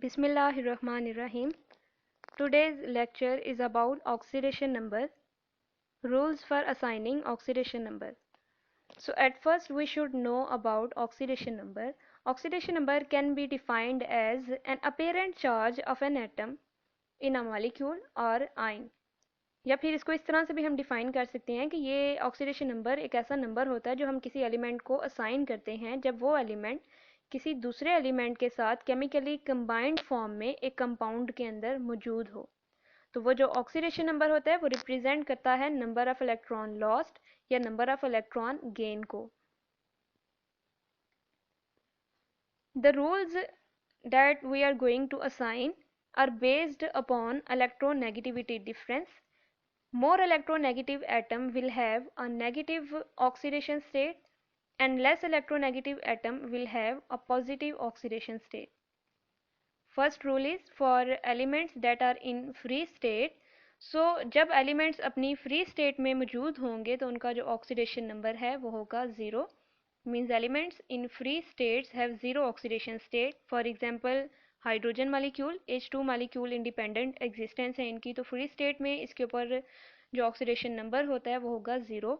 Bismillahirrahmanirrahim. Today's lecture is about oxidation number, rules for assigning oxidation number. So at first we should know about oxidation number. Oxidation number can be defined as an apparent charge of an atom in a molecule or ion. या फिर इसको इस तरह से भी हम define कर सकते हैं कि ये ऑक्सीडेशन नंबर एक ऐसा नंबर होता है जो हम किसी एलिमेंट को असाइन करते हैं जब वो एलिमेंट किसी दूसरे एलिमेंट के साथ केमिकली कंबाइंड फॉर्म में एक कंपाउंड के अंदर मौजूद हो। तो वो जो ऑक्सीडेशन नंबर होता है वो रिप्रेजेंट करता है नंबर ऑफ इलेक्ट्रॉन लॉस्ट या नंबर ऑफ इलेक्ट्रॉन गेन को। The rules that we are going to assign are based upon electronegativity difference. More electronegative atom will have a negative oxidation state and less electronegative atom will have a positive oxidation state. First rule is for elements that are in free state. So जब elements अपनी free state में मौजूद होंगे तो उनका जो oxidation number है वो होगा 0. Means elements in free states have zero oxidation state. For example hydrogen molecule H2 molecule independent existence है इनकी, तो फ्री स्टेट में इसके ऊपर जो ऑक्सीडेशन नंबर होता है वो होगा 0.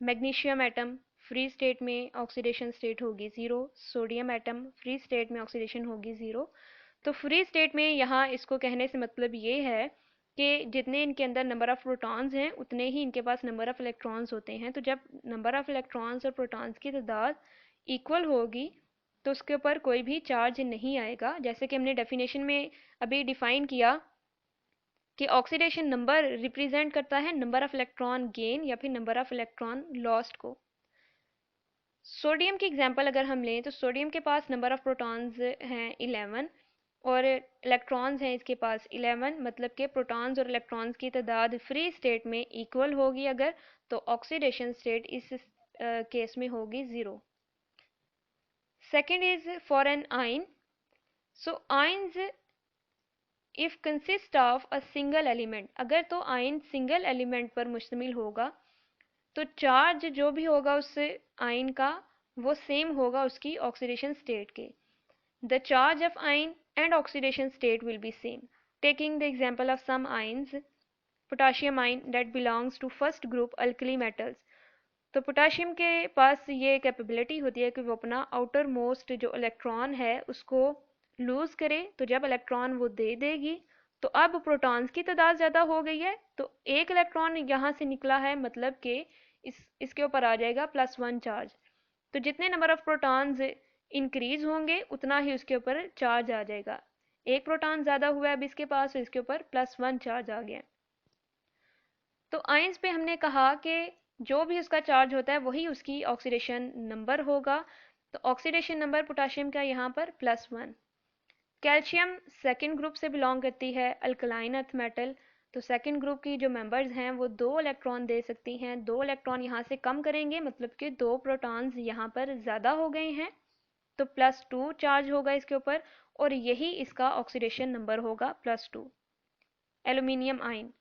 मैग्नीशियम एटम फ्री स्टेट में ऑक्सीडेशन स्टेट होगी 0. सोडियम एटम फ्री स्टेट में ऑक्सीडेशन होगी 0. तो फ्री स्टेट में यहाँ इसको कहने से मतलब ये है कि जितने इनके अंदर नंबर ऑफ प्रोटॉन्स हैं उतने ही इनके पास नंबर ऑफ इलेक्ट्रॉन्स होते हैं। तो जब नंबर ऑफ इलेक्ट्रॉन्स और प्रोटॉन्स की तादाद इक्वल होगी तो उसके ऊपर कोई भी चार्ज नहीं आएगा। जैसे कि हमने डेफिनेशन में अभी डिफाइन किया कि ऑक्सीडेशन नंबर रिप्रेजेंट करता है नंबर ऑफ इलेक्ट्रॉन गेन या फिर नंबर ऑफ इलेक्ट्रॉन लॉस्ट को। सोडियम की एग्जांपल अगर हम लें तो सोडियम के पास नंबर ऑफ प्रोटॉन्स हैं 11 और इलेक्ट्रॉन्स हैं इसके पास 11, मतलब कि प्रोटॉन्स और इलेक्ट्रॉन्स की तादाद फ्री स्टेट में इक्वल होगी अगर, तो ऑक्सीडेशन स्टेट इस केस में होगी 0. Second is for an ion. So ions if consist of a single element, अगर तो आइन सिंगल एलिमेंट पर मुश्तमिल होगा तो चार्ज जो भी होगा उस आइन का वो सेम होगा उसकी ऑक्सीडेशन स्टेट के. The charge of ion and oxidation state will be same. Taking the example of some ions, potassium ion that belongs to first group alkali metals. तो पोटाशियम के पास ये कैपेबिलिटी होती है कि वो अपना आउटर मोस्ट जो इलेक्ट्रॉन है उसको लूज करे, तो जब इलेक्ट्रॉन वो दे देगी तो अब प्रोटॉन्स की तादाद ज़्यादा हो गई है तो एक इलेक्ट्रॉन यहाँ से निकला है, मतलब कि इसके ऊपर आ जाएगा +1 चार्ज. तो जितने नंबर ऑफ प्रोटॉन्स इंक्रीज होंगे उतना ही उसके ऊपर चार्ज आ जाएगा. एक प्रोटॉन ज़्यादा हुआ है अब इसके पास, तो इसके ऊपर +1 चार्ज आ गया. तो आइंस पे हमने कहा कि जो भी उसका चार्ज होता है वही उसकी ऑक्सीडेशन नंबर होगा. तो ऑक्सीडेशन नंबर पोटाशियम का यहाँ पर +1. कैल्शियम सेकेंड ग्रुप से बिलोंग करती है, अल्कलाइन अर्थ मेटल. तो सेकेंड ग्रुप की जो मेंबर्स हैं वो 2 इलेक्ट्रॉन दे सकती हैं. 2 इलेक्ट्रॉन यहाँ से कम करेंगे मतलब कि 2 प्रोटॉन्स यहाँ पर ज़्यादा हो गए हैं, तो +2 चार्ज होगा इसके ऊपर और यही इसका ऑक्सीडेशन नंबर होगा +2. एल्यूमिनियम आयन,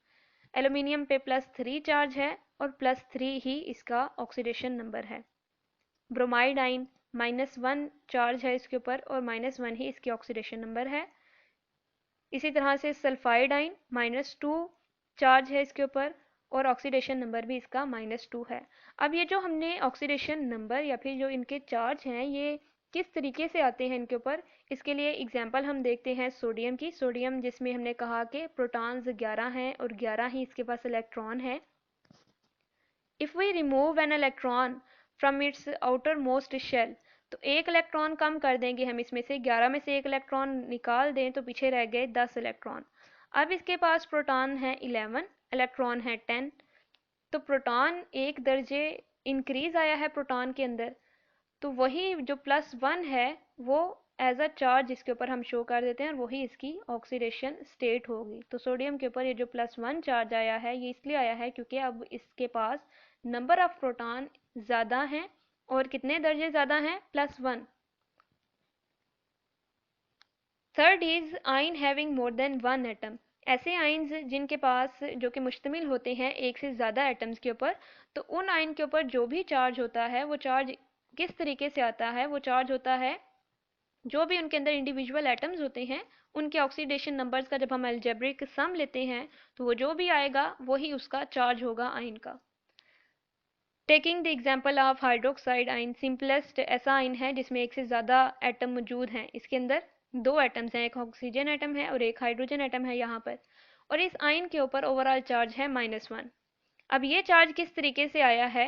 एल्यूमिनियम पे +3 चार्ज है और +3 ही इसका ऑक्सीडेशन नंबर है. ब्रोमाइड आयन -1 चार्ज है इसके ऊपर और -1 ही इसकी ऑक्सीडेशन नंबर है. इसी तरह से सल्फाइड आयन -2 चार्ज है इसके ऊपर और ऑक्सीडेशन नंबर भी इसका -2 है. अब ये जो हमने ऑक्सीडेशन नंबर या फिर जो इनके चार्ज हैं ये किस तरीके से आते हैं इनके ऊपर, इसके लिए एग्जांपल हम देखते हैं सोडियम की. सोडियम जिसमें हमने कहा कि प्रोटॉन्स 11 हैं और 11 ही इसके पास इलेक्ट्रॉन है. If we remove an electron from its outermost shell, तो एक इलेक्ट्रॉन कम कर देंगे हम इसमें से, 11 में से एक इलेक्ट्रॉन निकाल दें तो पीछे रह गए 10 इलेक्ट्रॉन. अब इसके पास प्रोटॉन है 11, इलेक्ट्रॉन है 10. तो प्रोटॉन एक दर्जे इंक्रीज आया है प्रोटॉन के अंदर, तो वही जो +1 है वो एज अ चार्ज इसके ऊपर हम शो कर देते हैं और वही इसकी ऑक्सीडेशन स्टेट होगी. तो सोडियम के ऊपर ये जो +1 चार्ज आया है ये इसलिए आया है क्योंकि अब इसके पास नंबर ऑफ प्रोटॉन ज़्यादा हैं और कितने दर्जे ज़्यादा हैं, +1. थर्ड इज आइन हैविंग मोर देन 1 एटम. ऐसे आइन्स जिनके पास जो कि मुश्तमिल होते हैं एक से ज़्यादा एटम्स के ऊपर, तो उन आइन के ऊपर जो भी चार्ज होता है वो चार्ज किस तरीके से आता है, वो चार्ज होता है जो भी उनके अंदर इंडिविजुअल एटम्स होते हैं उनके ऑक्सीडेशन नंबर्स का जब हम अलजेब्रिक सम लेते हैं तो वो जो भी आएगा वही उसका चार्ज होगा आयन का। Taking the example of hydroxide ion, simplest ऐसा आयन है जिसमें एक से ज़्यादा एटम मौजूद हैं। इसके अंदर दो एटम्स हैं, एक ऑक्सीजन एटम है और एक हाइड्रोजन एटम है यहाँ पर, और इस आयन के ऊपर ओवरऑल चार्ज है -1। अब ये चार्ज किस तरीके से आया है,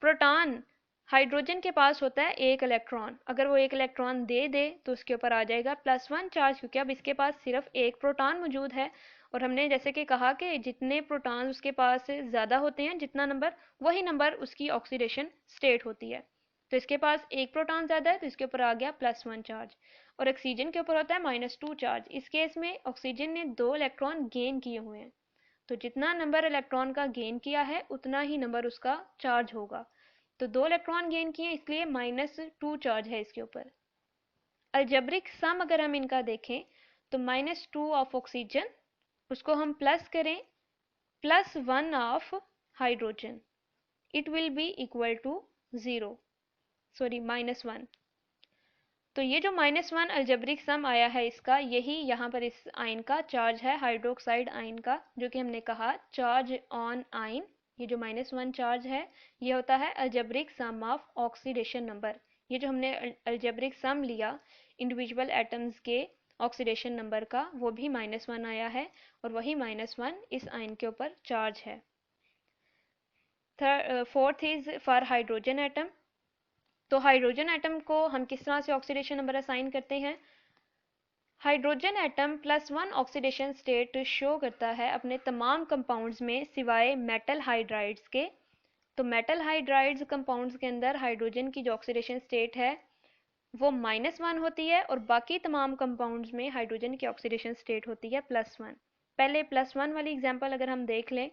प्रोटॉन हाइड्रोजन के पास होता है एक इलेक्ट्रॉन, अगर वो एक इलेक्ट्रॉन दे दे तो उसके ऊपर आ जाएगा +1 चार्ज, क्योंकि अब इसके पास सिर्फ एक प्रोटॉन मौजूद है। और हमने जैसे कि कहा कि जितने प्रोटॉन उसके पास ज़्यादा होते हैं जितना नंबर, वही नंबर उसकी ऑक्सीडेशन स्टेट होती है। तो इसके पास एक प्रोटॉन ज़्यादा है तो इसके ऊपर आ गया +1 चार्ज। और ऑक्सीजन के ऊपर होता है -2 चार्ज। इस केस में ऑक्सीजन ने 2 इलेक्ट्रॉन गेन किए हुए हैं, तो जितना नंबर इलेक्ट्रॉन का गेन किया है उतना ही नंबर उसका चार्ज होगा। तो 2 इलेक्ट्रॉन गेन किए इसलिए -2 चार्ज है इसके ऊपर। अलजेब्रिक सम अगर हम इनका देखें तो -2 ऑफ ऑक्सीजन, उसको हम प्लस करें +1 of hydrogen, it will be equal to 0, sorry -1। तो ये जो -1 अलजेब्रिक सम आया है इसका, यही यहाँ पर इस आयन का चार्ज है, हाइड्रोक्साइड आयन का, जो कि हमने कहा चार्ज ऑन आयन। ये जो -1 चार्ज है ये होता है algebraic sum of oxidation number. ये जो हमने अलजेब्रिक सम लिया इंडिविजुअल एटम्स के ऑक्सीडेशन नंबर का, वो भी -1 आया है, और वही -1 इस आयन के ऊपर चार्ज है। Fourth is for hydrogen atom. तो हाइड्रोजन एटम को हम किस तरह से ऑक्सीडेशन नंबर असाइन करते हैं, hydrogen atom +1 oxidation state show करता है अपने तमाम कंपाउंड्स में सिवाय मेटल हाइड्राइड्स के। तो मेटल हाइड्राइड्स कंपाउंड्स के अंदर हाइड्रोजन की जो ऑक्सीडेशन स्टेट है वो -1 होती है, और बाकी तमाम कंपाउंड्स में हाइड्रोजन की ऑक्सीडेशन स्टेट होती है +1। पहले +1 वाली एग्जांपल अगर हम देख लें,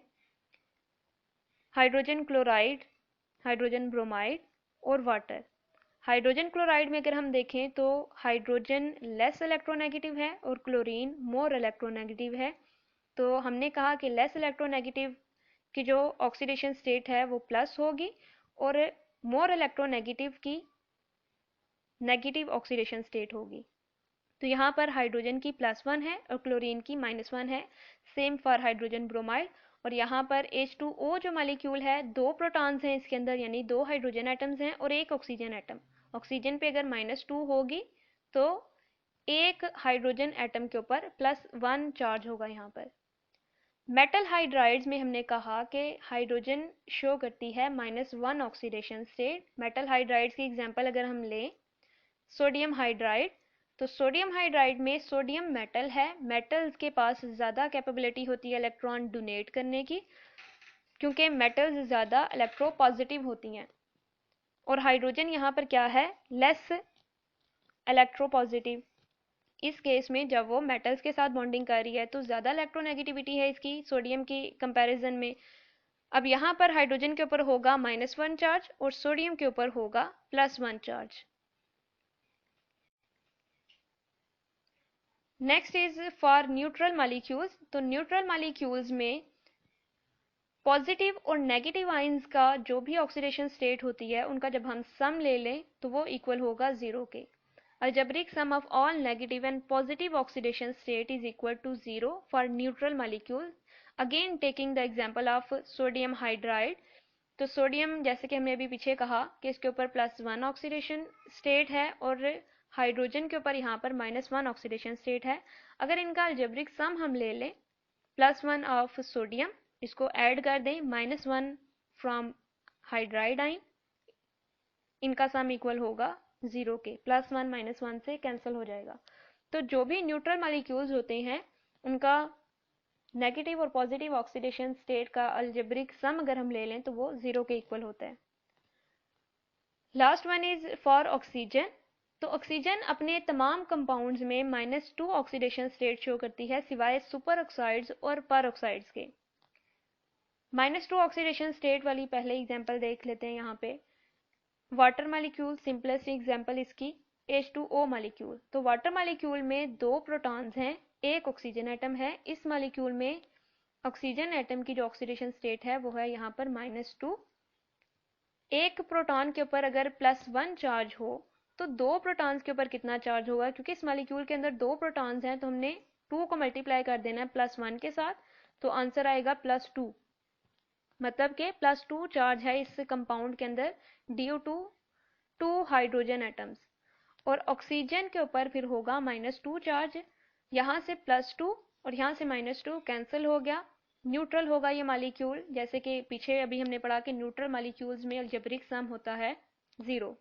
हाइड्रोजन क्लोराइड, हाइड्रोजन ब्रोमाइड और वाटर। हाइड्रोजन क्लोराइड में अगर हम देखें तो हाइड्रोजन लेस इलेक्ट्रोनेगेटिव है और क्लोरीन मोर इलेक्ट्रोनेगेटिव है। तो हमने कहा कि लेस इलेक्ट्रोनेगेटिव की जो ऑक्सीडेशन स्टेट है वो प्लस होगी, और मोर इलेक्ट्रोनेगेटिव की नेगेटिव ऑक्सीडेशन स्टेट होगी। तो यहाँ पर हाइड्रोजन की +1 है और क्लोरीन की -1 है। Same for hydrogen bromide. और यहाँ पर H2O जो मालिक्यूल है, 2 प्रोटॉन्स हैं इसके अंदर, यानी 2 हाइड्रोजन एटम्स हैं और एक ऑक्सीजन एटम। ऑक्सीजन पे अगर -2 होगी तो एक हाइड्रोजन एटम के ऊपर +1 चार्ज होगा यहाँ पर। मेटल हाइड्राइड्स में हमने कहा कि हाइड्रोजन शो करती है -1 ऑक्सीडेशन स्टेट। मेटल हाइड्राइड्स की एग्जांपल अगर हम लें, सोडियम हाइड्राइड, तो सोडियम हाइड्राइड में सोडियम मेटल है, मेटल्स के पास ज़्यादा कैपेबिलिटी होती है इलेक्ट्रॉन डोनेट करने की, क्योंकि मेटल्स ज़्यादा इलेक्ट्रोपॉजिटिव होती हैं, और हाइड्रोजन यहाँ पर क्या है, लेस इलेक्ट्रोपॉजिटिव। इस केस में जब वो मेटल्स के साथ बॉन्डिंग कर रही है तो ज़्यादा इलेक्ट्रोनेगेटिविटी है इसकी सोडियम की कंपैरिजन में। अब यहाँ पर हाइड्रोजन के ऊपर होगा -1 चार्ज और सोडियम के ऊपर होगा +1 charge. Next is for neutral molecules. तो न्यूट्रल मॉलिक्यूल्स में पॉजिटिव और नेगेटिव आयंस का जो भी ऑक्सीडेशन स्टेट होती है उनका जब हम सम ले लें तो वो इक्वल होगा 0 के। Algebraic sum of all negative and positive oxidation state is equal to 0 for neutral molecule. Again taking the example of sodium hydride. तो सोडियम, जैसे कि हमने अभी पीछे कहा कि इसके ऊपर +1 ऑक्सीडेशन स्टेट है और हाइड्रोजन के ऊपर यहाँ पर -1 ऑक्सीडेशन स्टेट है। अगर इनका अलजेब्रिक सम हम ले लें, +1 ऑफ सोडियम, इसको ऐड कर दें -1 फ्रॉम हाइड्राइड आइन, इनका सम इक्वल होगा 0 के। +1 -1 से कैंसिल हो जाएगा। तो जो भी न्यूट्रल मॉलिक्यूल्स होते हैं उनका नेगेटिव और पॉजिटिव ऑक्सीडेशन स्टेट का अलजेब्रिक सम अगर हम ले लें तो वो 0 के इक्वल होता है। Last one is for oxygen. तो ऑक्सीजन अपने तमाम कंपाउंड्स में -2 ऑक्सीडेशन स्टेट शो करती है सिवाय सुपर ऑक्साइड्स और पर ऑक्साइड्स के। -2 ऑक्सीडेशन स्टेट वाली पहले एग्जांपल देख लेते हैं। यहाँ पे वाटर मॉलिक्यूल, सिंपलेस्ट एग्जांपल इसकी H2O मॉलिक्यूल। तो वाटर मॉलिक्यूल में 2 प्रोटॉन्स हैं, एक ऑक्सीजन एटम है। इस मॉलिक्यूल में ऑक्सीजन एटम की जो ऑक्सीडेशन स्टेट है वो है यहाँ पर -2। एक प्रोटॉन के ऊपर अगर +1 चार्ज हो तो 2 प्रोटॉन्स के ऊपर कितना चार्ज होगा, क्योंकि इस मॉलिक्यूल के अंदर 2 प्रोटॉन्स हैं तो हमने 2 को मल्टीप्लाई कर देना है +1 के साथ, तो आंसर आएगा +2, मतलब कि +2 चार्ज है इस कंपाउंड के अंदर ड्यू टू 2 हाइड्रोजन एटम्स। और ऑक्सीजन के ऊपर फिर होगा -2 चार्ज, यहाँ से +2 और यहाँ से -2 कैंसिल हो गया, न्यूट्रल होगा ये मॉलिक्यूल, जैसे कि पीछे अभी हमने पढ़ा कि न्यूट्रल मॉलिक्यूल्स में अलजेब्रिक सम होता है 0।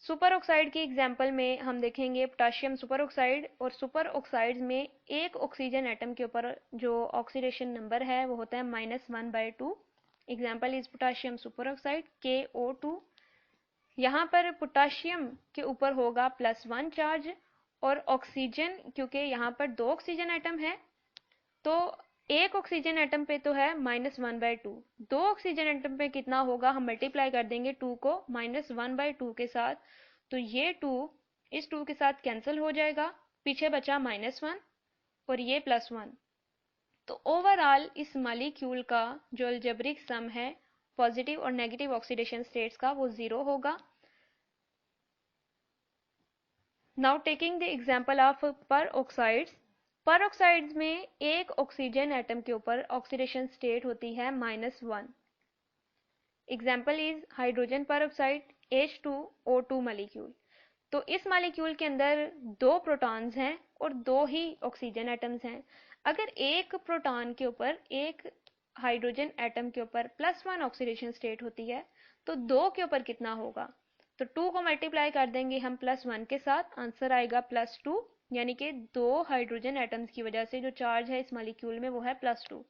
सुपर ऑक्साइड की एग्जांपल में हम देखेंगे पोटाशियम सुपर ऑक्साइड, और सुपर ऑक्साइड्स में एक ऑक्सीजन एटम के ऊपर जो ऑक्सीडेशन नंबर है वो होता है -1/2। Example is potassium super oxide KO2। यहाँ पर पोटाशियम के ऊपर होगा +1 चार्ज, और ऑक्सीजन क्योंकि यहाँ पर 2 ऑक्सीजन एटम है तो एक ऑक्सीजन एटम पे तो है -1/2, 2 ऑक्सीजन एटम पे कितना होगा, हम मल्टीप्लाई कर देंगे 2 को -1/2 के साथ, तो ये 2 इस 2 के साथ कैंसिल हो जाएगा, पीछे बचा -1 और ये +1। तो ओवरऑल इस मॉलिक्यूल का जो अलजेब्रिक सम है पॉजिटिव और नेगेटिव ऑक्सीडेशन स्टेट्स का वो 0 होगा। Now taking the example of peroxides. Peroxides में एक ऑक्सीजन एटम के ऊपर ऑक्सीडेशन स्टेट होती है -1। Example is hydrogen peroxide H2O2 molecule. तो इस मॉलिक्यूल के अंदर 2 प्रोटॉन्स हैं और 2 ही ऑक्सीजन एटम्स हैं। अगर एक प्रोटॉन के ऊपर एक हाइड्रोजन एटम के ऊपर +1 ऑक्सीडेशन स्टेट होती है तो 2 के ऊपर कितना होगा, तो 2 को मल्टीप्लाई कर देंगे हम +1 के साथ, आंसर आएगा +2, यानी कि 2 हाइड्रोजन एटम्स की वजह से जो चार्ज है इस मॉलिक्यूल में वो है +2।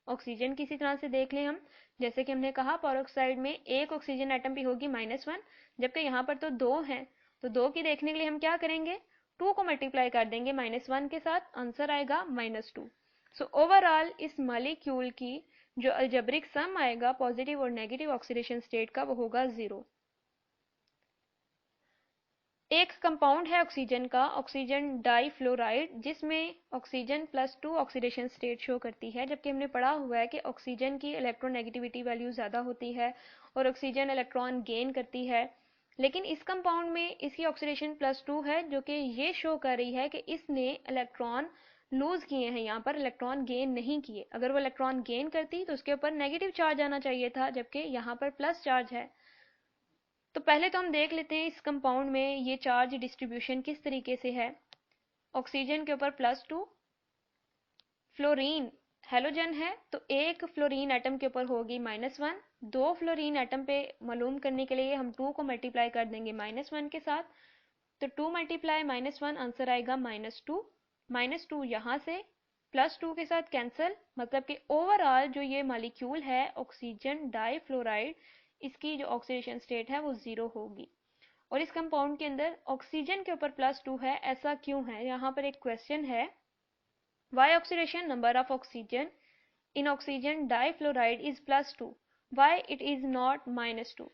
ऑक्सीजन किसी तरह से देख लें हम, जैसे कि हमने कहा पेरोक्साइड में एक ऑक्सीजन एटम भी होगी -1, जबकि यहाँ पर तो 2 हैं, तो 2 की देखने के लिए हम क्या करेंगे, 2 को मल्टीप्लाई कर देंगे -1 के साथ, आंसर आएगा -2। सो ओवरऑल इस मॉलिक्यूल की जो अलजेब्रिक सम आएगा पॉजिटिव और नेगेटिव ऑक्सीडेशन स्टेट का वो होगा 0। एक कंपाउंड है ऑक्सीजन का, ऑक्सीजन डाइफ्लोराइड, जिसमें ऑक्सीजन +2 ऑक्सीडेशन स्टेट शो करती है, जबकि हमने पढ़ा हुआ है कि ऑक्सीजन की इलेक्ट्रोनेगेटिविटी वैल्यू ज़्यादा होती है और ऑक्सीजन इलेक्ट्रॉन गेन करती है। लेकिन इस कंपाउंड में इसकी ऑक्सीडेशन +2 है, जो कि ये शो कर रही है कि इसने इलेक्ट्रॉन लूज किए हैं, यहाँ पर इलेक्ट्रॉन गेन नहीं किए। अगर वो इलेक्ट्रॉन गेन करती तो उसके ऊपर नेगेटिव चार्ज आना चाहिए था, जबकि यहाँ पर प्लस चार्ज है। तो पहले तो हम देख लेते हैं इस कंपाउंड में ये चार्ज डिस्ट्रीब्यूशन किस तरीके से है। ऑक्सीजन के ऊपर +2, फ्लोरीन हेलोजन है तो एक फ्लोरीन एटम के ऊपर होगी -1, 2 फ्लोरीन एटम पे मालूम करने के लिए हम 2 को मल्टीप्लाई कर देंगे -1 के साथ, तो 2 मल्टीप्लाई -1 आंसर आएगा -2, -2 यहाँ से +2 के साथ कैंसिल, मतलब कि ओवरऑल जो ये मॉलिक्यूल है ऑक्सीजन डाइफ्लोराइड, इसकी जो ऑक्सीडेशन स्टेट है वो 0 होगी। और इस कंपाउंड के अंदर ऑक्सीजन के ऊपर +2 है, ऐसा क्यों है, यहाँ पर एक क्वेश्चन है, why oxidation number of oxygen in oxygen difluoride is +2, why it is not -2।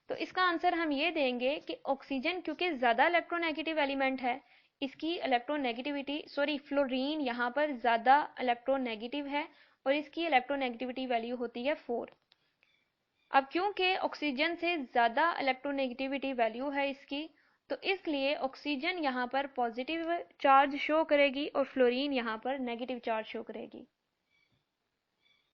तो इसका आंसर हम ये देंगे कि ऑक्सीजन क्योंकि ज़्यादा इलेक्ट्रोनेगेटिव एलिमेंट है, इसकी इलेक्ट्रोनेगेटिविटी फ्लोरीन यहाँ पर ज़्यादा इलेक्ट्रोनेगेटिव है और इसकी इलेक्ट्रोनेगेटिविटी वैल्यू होती है 4। अब क्योंकि ऑक्सीजन से ज़्यादा इलेक्ट्रोनेगेटिविटी वैल्यू है इसकी, तो इसलिए ऑक्सीजन यहाँ पर पॉजिटिव चार्ज शो करेगी और फ्लोरीन यहाँ पर नेगेटिव चार्ज शो करेगी।